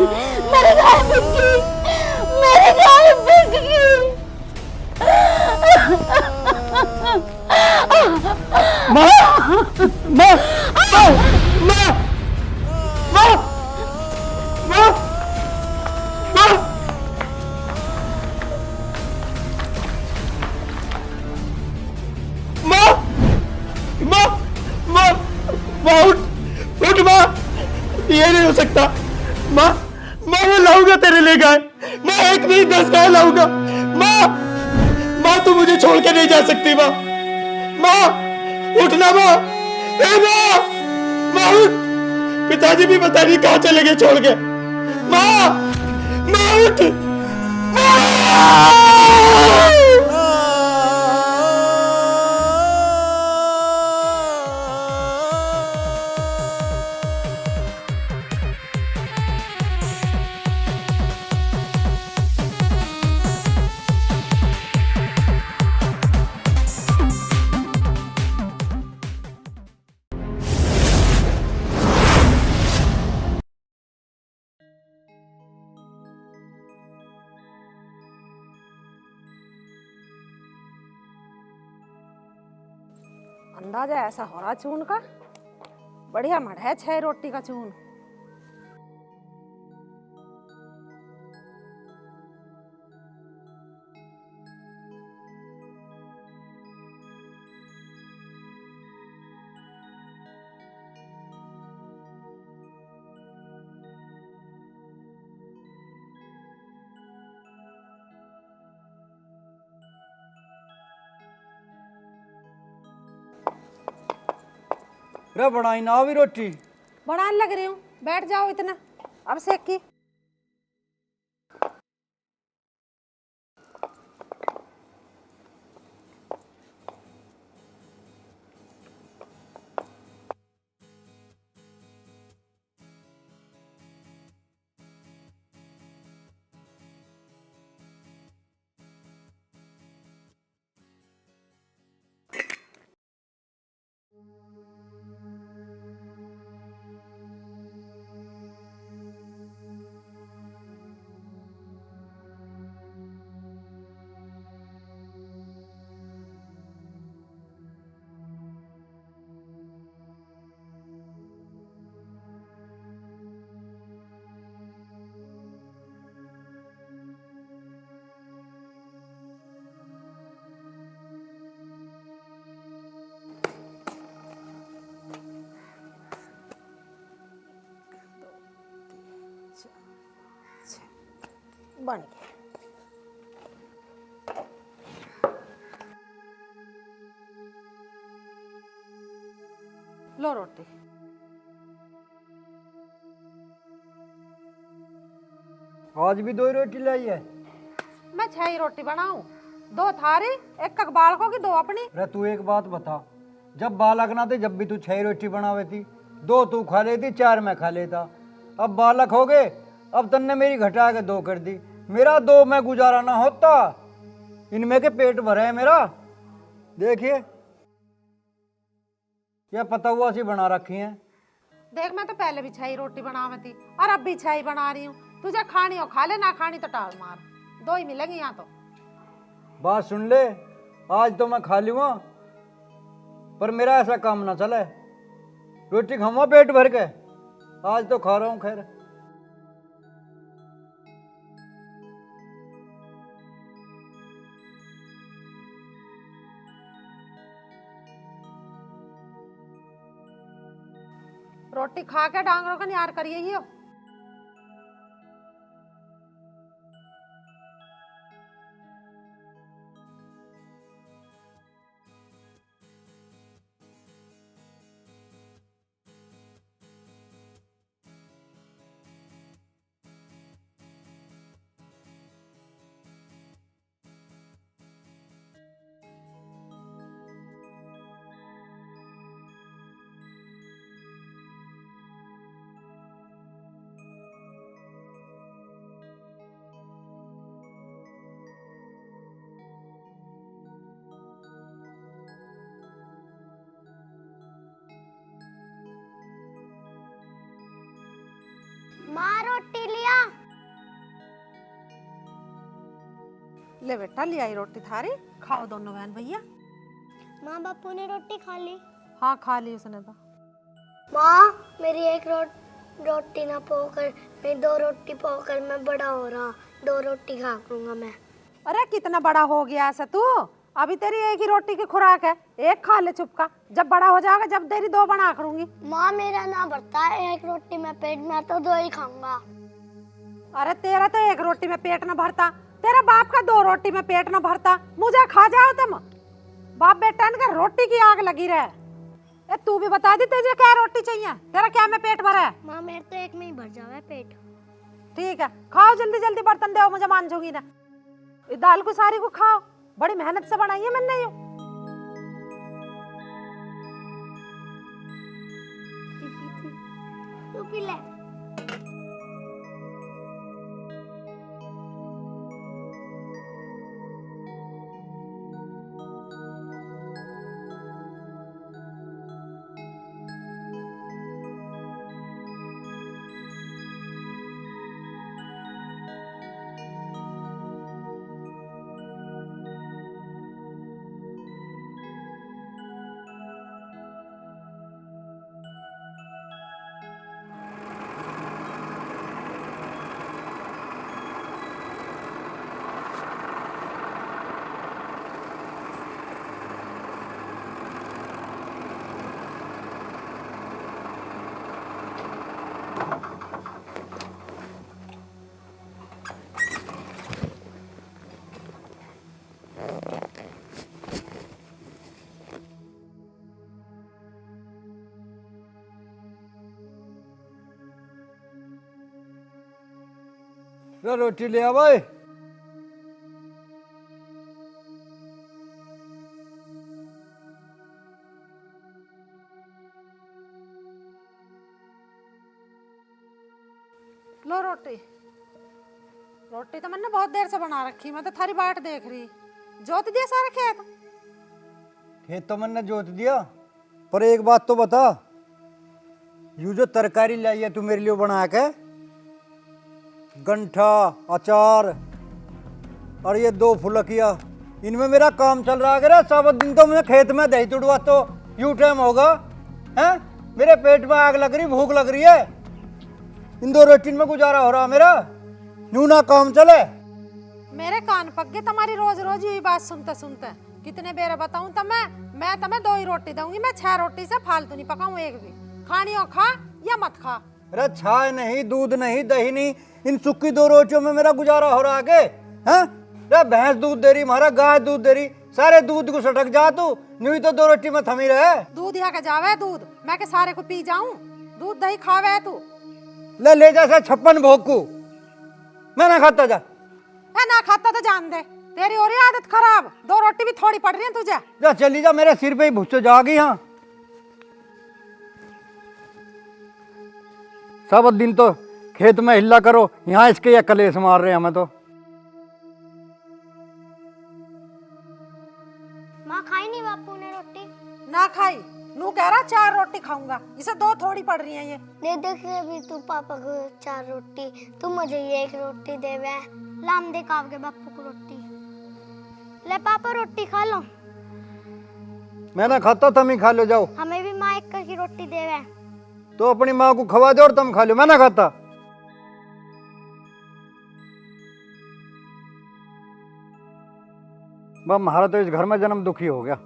मेरी गाय, बिक गई मेरी गाय, बिक गई। माँ माँ माँ माँ माँ माँ माँ माँ माँ माँ माँ उठ माँ, ये नहीं हो सकता। माँ माँ मैं लाऊंगा तेरे लिए गाय, मैं एक नहीं 10 गाय लाऊंगा। माँ माँ तू मुझे छोड़ के नहीं जा सकती। माँ माँ उठना माँ, ए माँ माँ उठ, पिताजी भी पता नहीं कहाँ चले गए छोड़ के। माँ माँ उठ माँ। अंदाजा ऐसा हो रहा चून का, बढ़िया मड़ है 6 रोटी का चून। रे बनाई ना भी रोटी। बनाने लग रही हूँ, बैठ जाओ इतना, अब सेक की। बन गया। लो रोटी। आज भी 2 ही रोटी लाई है? मैं 6 ही रोटी बनाऊं, 2 थारी, एक बालकों की, 2 अपनी। अरे तू एक बात बता, जब बालक ना थे जब भी तू 6 ही रोटी बनावे थी, 2 तू खा लेती, 4 मैं खा लेता। अब बालक हो गए, अब तन्ने मेरी घटा के 2 कर दी। मेरा 2 में गुजारा ना होता, इनमें के पेट भरे है मेरा। देखिए यह पता हुआ सी बना रखी है। देख मैं तो पहले भी 6 ही रोटी बनावे थी और अब भी 6 ही बना रही हूँ। तुझे खानी हो खा ले, ना खानी तो टाल मार, 2 ही मिलेंगी यहाँ तो। बात सुन ले, आज तो मैं खा लूँगा, पर मेरा ऐसा काम ना चले। रोटी खाऊंगा पेट भर के, आज तो खा रहा हूँ। खैर रोटी खा के डांगरों का निहार करिए ही हो। माँ रोटी लिया। ले बेटा, ले आई रोटी थारी, खाओ दोनों बहन भैया। माँ बापू ने रोटी खा ली? हाँ खा ली उसने तो। माँ मेरी एक रोटी ना पोकर, मैं 2 रोटी पोकर मैं बड़ा हो रहा, 2 रोटी खा लूंगा मैं। अरे कितना बड़ा हो गया ऐसा तू, अभी तेरी एक ही रोटी की खुराक है, एक खा ले चुप का। जब बड़ा हो जाएगा जब तेरी 2 बना करूंगी। माँ मेरा ना भरता है 1 रोटी में पेट, मैं तो 2 ही खाऊंगा। अरे तेरा तो 1 रोटी में पेट न भरता, तेरा बाप का 2 रोटी में पेट न भरता। मुझे खा जाओ तुम, बाप बेटा इनका रोटी की आग लगी रहे। ए तू भी बता दी तुझे क्या रोटी चाहिए, तेरा क्या में पेट भरा है? माँ मेरे तो 1 में ही भर जावे पेट। ठीक है खाओ, जल्दी जल्दी बर्तन दो, मुझे मान जाऊंगी ना। इस दाल को सारी को खाओ, बड़ी मेहनत से बनाई है मैंने। यूं तू पी ले। रोटी ले आ भाई। लो रोटी। रोटी तो मैंने बहुत देर से बना रखी, मैं तो थारी बाट देख रही। जोत दिया सारा खेत? खेत तो मैंने जोत दिया, पर एक बात तो बता, यू जो तरकारी लाई है तू मेरे लिए बना के, गंठा अचार और ये 2 फुलकिया, इनमें मेरा काम चल रहा है। साबत दिन तो मुझे खेत में दही तुड़वा तो यू टाइम होगा हैं? मेरे पेट में आग लग रही, भूख लग रही है, इन 2 रोटी में गुजारा हो रहा मेरा, यूं ना काम चले। मेरे कान पक गए तुम्हारी रोज रोज यही बात सुनते सुनते। कितने बेर बताऊं तो मैं तुम्हें 2 ही रोटी दूंगी, मैं 6 रोटी से फालतू नहीं पकाऊं एक भी। खानी हो खा या मत खा, अरे छाय नहीं, दूध नहीं, दही नहीं, इन सुक्की 2 रोटियों में मेरा गुजारा हो रहा है हैं? अरे भैंस दूध दे रही, महाराज गाय दूध दे रही, सारे दूध को सटक जा तू, नहीं तो 2 रोटी में थमी रहे। दूध यहाँ के जावे दूध, मैं के सारे को पी जाऊं, दूध दही खावे है तू। ले जा से 56 भोग को, मैं ना खाता जा। ना खाता तो जान दे, तेरी और ही आदत खराब, 2 रोटी भी थोड़ी पड़ रही है तुझे। जा चली जा, मेरे सिर पे ही भुस्से जागी। हाँ सब दिन तो खेत में हिल्ला करो, यहाँ इसके ये कलेश मार रहे हैं हमें तो। माँ खाई नहीं बापू ने रोटी? ना खाई, नू कह रहा 4 रोटी खाऊंगा, इसे 2 थोड़ी पड़ रही है ये। दे देख अभी तू पापा को 4 रोटी, तू मुझे ये 1 रोटी देवे। लाम दे काव के बापू को रोटी। ले पापा रोटी खा लो। मैं ना खाता, तुम ही खा लो जाओ। हमें भी माँ 1 की रोटी देवे। तो अपनी माँ को खवा दो और तुम खा लो, मैं ना खाता। बस हमारा तो इस घर में जन्म दुखी हो गया।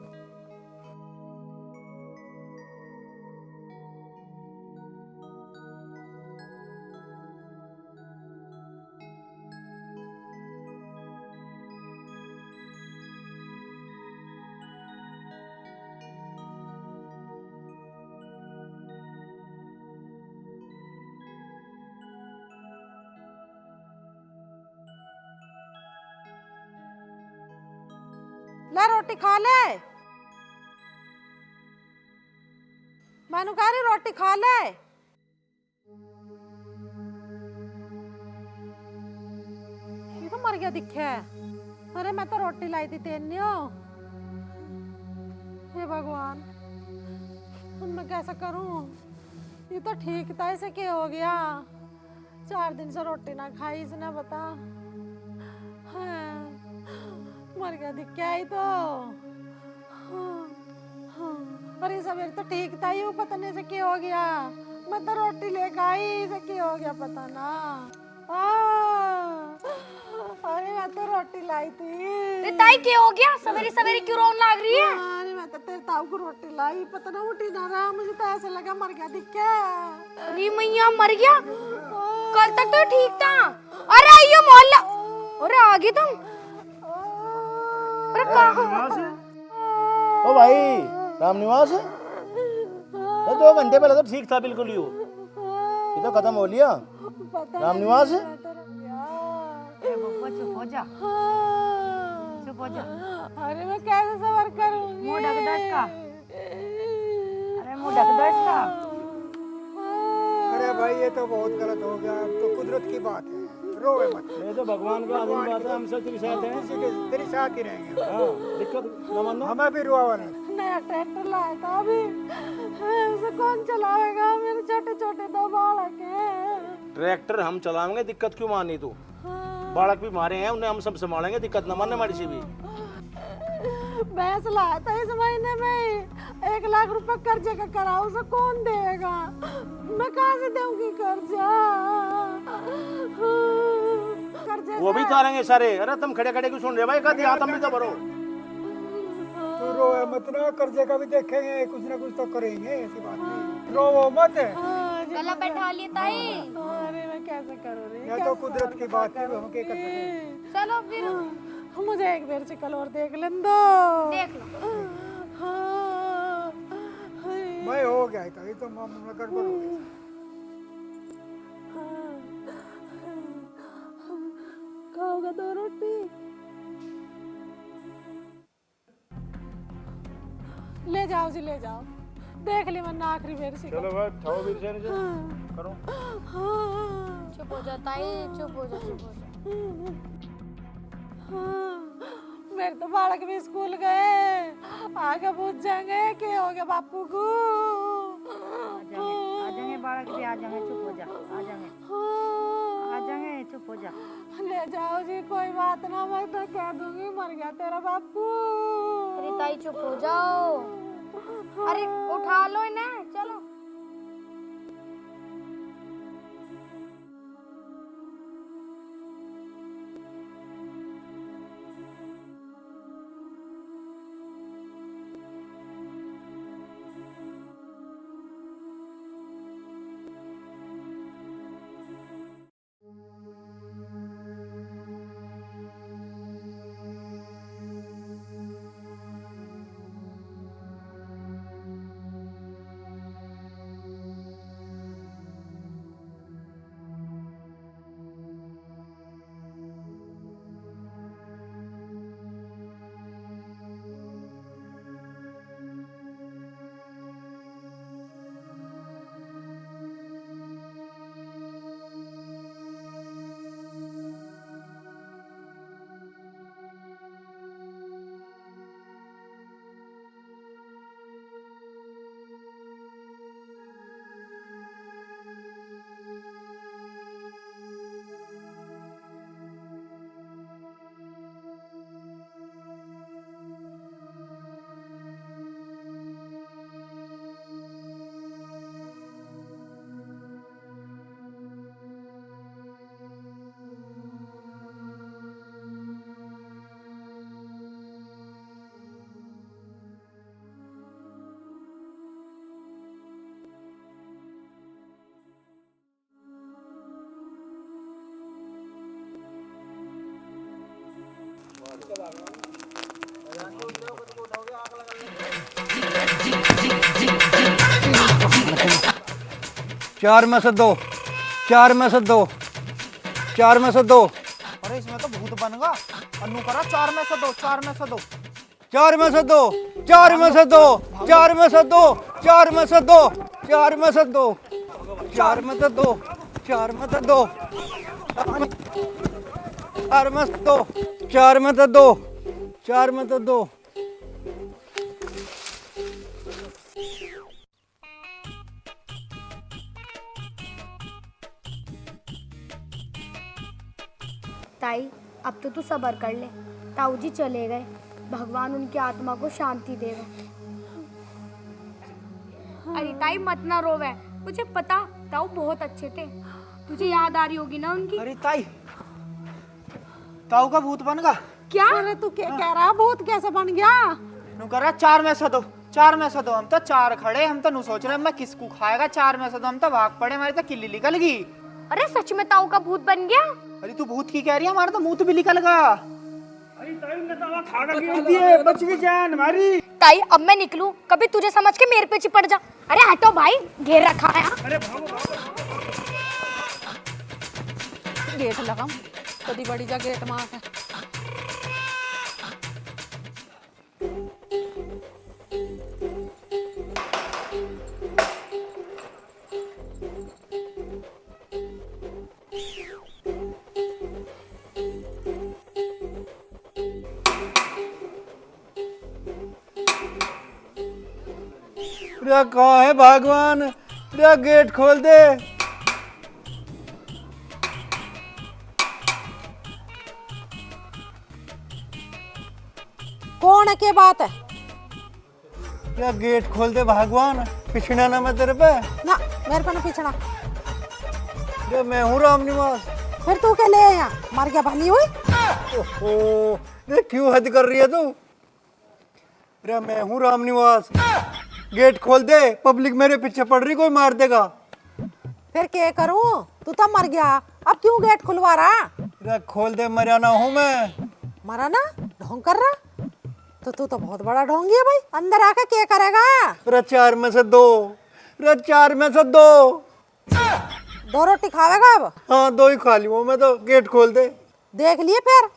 ले रोटी खा ले, मैनू कह रही रोटी खा ले। ये तो मर गया दिखे। अरे मैं तो रोटी लाई थी तेनियो। हे भगवान, अब मैं कैसा करूं? ये तो ठीक था, इसे क्या हो गया? 4 दिन से रोटी ना खाई इसने, बता। हाँ, मर गया दिख क्या ही तो। अरे सवेरे तो ठीक था, यूं पता नहीं से क्या हो गया। मैं तो रोटी लेकर आई, इसे क्या हो गया पता ना। अरे मैं तो रोटी लाई थी। ताई क्या हो गया? सवेरे सवेरे क्यों रोन लाग रही है? अरे मैं तो तेरे ताऊ को रोटी लाई, पता ना उठी ना रहा, मुझे तो ऐसा लगा मर गया दिख क्या। अरे मैया मर गया? कल तक तो ठीक था। अरे आइयो मोहल्ला। अरे आ गई तुम? अरे ओ भाई रामनिवास, 2 घंटे पहले तो ठीक था बिल्कुल ही, ये तो खत्म हो लिया। रामनिवास चुप हो जा, चुप हो जा। अरे मैं कैसे सबर करूंगी? मुंह ढक दो इसका। अरे मुंह ढक दो इसका। अरे भाई ये तो बहुत गलत हो गया, तो कुदरत की बात है, रोवे मत। ये तो भगवान का आदमी बात है, हम सब तेरे साथ हैं, तेरे साथ ही रहेंगे। हाँ दिक्कत न मानो, हमें भी रुआवा नहीं। नया ट्रैक्टर लाया था अभी, उसे कौन चलाएगा? मेरे छोटे छोटे 2 बालक हैं। ट्रैक्टर हम चलाएंगे, दिक्कत क्यों मानी तू? बालक भी मारे हैं, उन्हें हम सब संभालेंगे, दिक्कत न मानने हमारी सी भी। भैंस लाया था इस महीने में, 1 लाख रुपए कर्जे का करा, उसे कौन देगा? मैं कहाँ से दूंगी कर्जा? कर्जे वो भी तारेंगे सारे। अरे तुम खड़े खड़े क्यों सुन रहे भाई? कहती हाथ हम भी तो भरो। तू रोए मत ना, कर्जे का भी देखेंगे, कुछ ना कुछ तो करेंगे, ऐसी बात नहीं, रोवो मत। गला बैठा लिए ताई। अरे मैं कैसे करूँ रे? ये तो कुदरत की बात है, हम क्या कर सकें। चलो फिर मुझे एक बार से कल और देख लें दो। देख लो। हाँ, मैं हो गया था, ये तो मामला गड़बड़ हो गया। खाओगा 2 रोटी? ले जाओ जी, ले जाओ, देख ली मैंने आखिरी बार से। चलो भाई खाओ भी से करो। चुप हो जा ताई, चुप हो जा, चुप हो जा। मेरे तो बालक भी स्कूल गए, आगे पूछ जाएंगे क्या हो गया बापू को। आ जाएंगे बालक भी, आ जाएंगे, चुप हो जा, आ जाएंगे, आ जाएंगे, चुप हो जा। ले जाओ जी, कोई बात ना, मैं तो कह दूंगी मर गया तेरा बापू। अरे ताई चुप हो जाओ। अरे उठा लो इन्हें, चलो। 4 में से 2, 4 में से 2, 4 में से 2, अरे इसमें तो भूत बन गया। अन्नू करा 4 में से 2, 4 में से 2, 4 में से 2, 4 में से 2, 4 में से 2, 4 में से 2, 4 में से 2, 4 में से 2, 4 में से 2, 4 में से 2, 4 में से 2, 4 में से 2। ताई अब तो तू सब्र कर ले। ताऊ जी चले गए, भगवान उनकी आत्मा को शांति देवे। अरे ताई मत ना रोवे, मुझे पता ताऊ बहुत अच्छे थे, तुझे याद आ रही होगी ना उनकी। अरे ताई ताऊ का भूत बन गया। क्या? अरे तू क्या कह रहा, भूत कैसे बन गया? नू कर रहा 4 में से 2, 4 में से 2। हम तो 4 खड़े, हम तो नू सोच रहे मैं किसको खाएगा। 4 में से 2 हम तो भाग पड़े, हमारी तो किल्ली निकल गई। अरे सच में ताऊ का भूत बन गया? अरे तू भूत की कह रही है, हमारा तो मुंह तो भी निकल गया। बच गई जान हमारी। ताई अब मैं निकलूं, कभी तुझे समझ के मेरे पे चिपट जा। अरे हटो भाई, घेर रखा है। गेट लगाम, कदी बड़ी जा गेट मार के। रे कहाँ है भगवान, रे गेट खोल दे। कौन है, के बात है? रे गेट खोल दे भगवान, पिछड़ा ना मैं तेरे पे। ना मेरे को ना पीछना। रे मैं हूँ राम निवास। फिर तू क्या ले आया, मर गया भली हुई? ओहो, रे क्यों हद कर रही है तू? रे मैं हूँ राम निवास, गेट खोल दे, पब्लिक मेरे पीछे पड़ रही, कोई मार देगा। फिर क्या करूं, तू तो मर गया, अब क्यों गेट खुलवा रहा? रे खोल दे, मरा ना हूँ मैं। मरा ना, ढोंग कर रहा? तो तू तो बहुत बड़ा ढोंगी है भाई, अंदर आके क्या करेगा? रे 4 में से 2, रे 4 में से 2। 2 रोटी खावेगा अब? हाँ 2 ही खा लूँ मैं तो, गेट खोल दे। देख लिए फिर,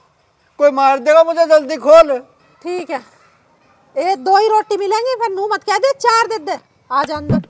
कोई मार देगा मुझे, जल्दी खोल। ठीक है, 2 ही रोटी मिलेंगी, फिर नू मत कह दे 4 दे दे। आ जा अंदर।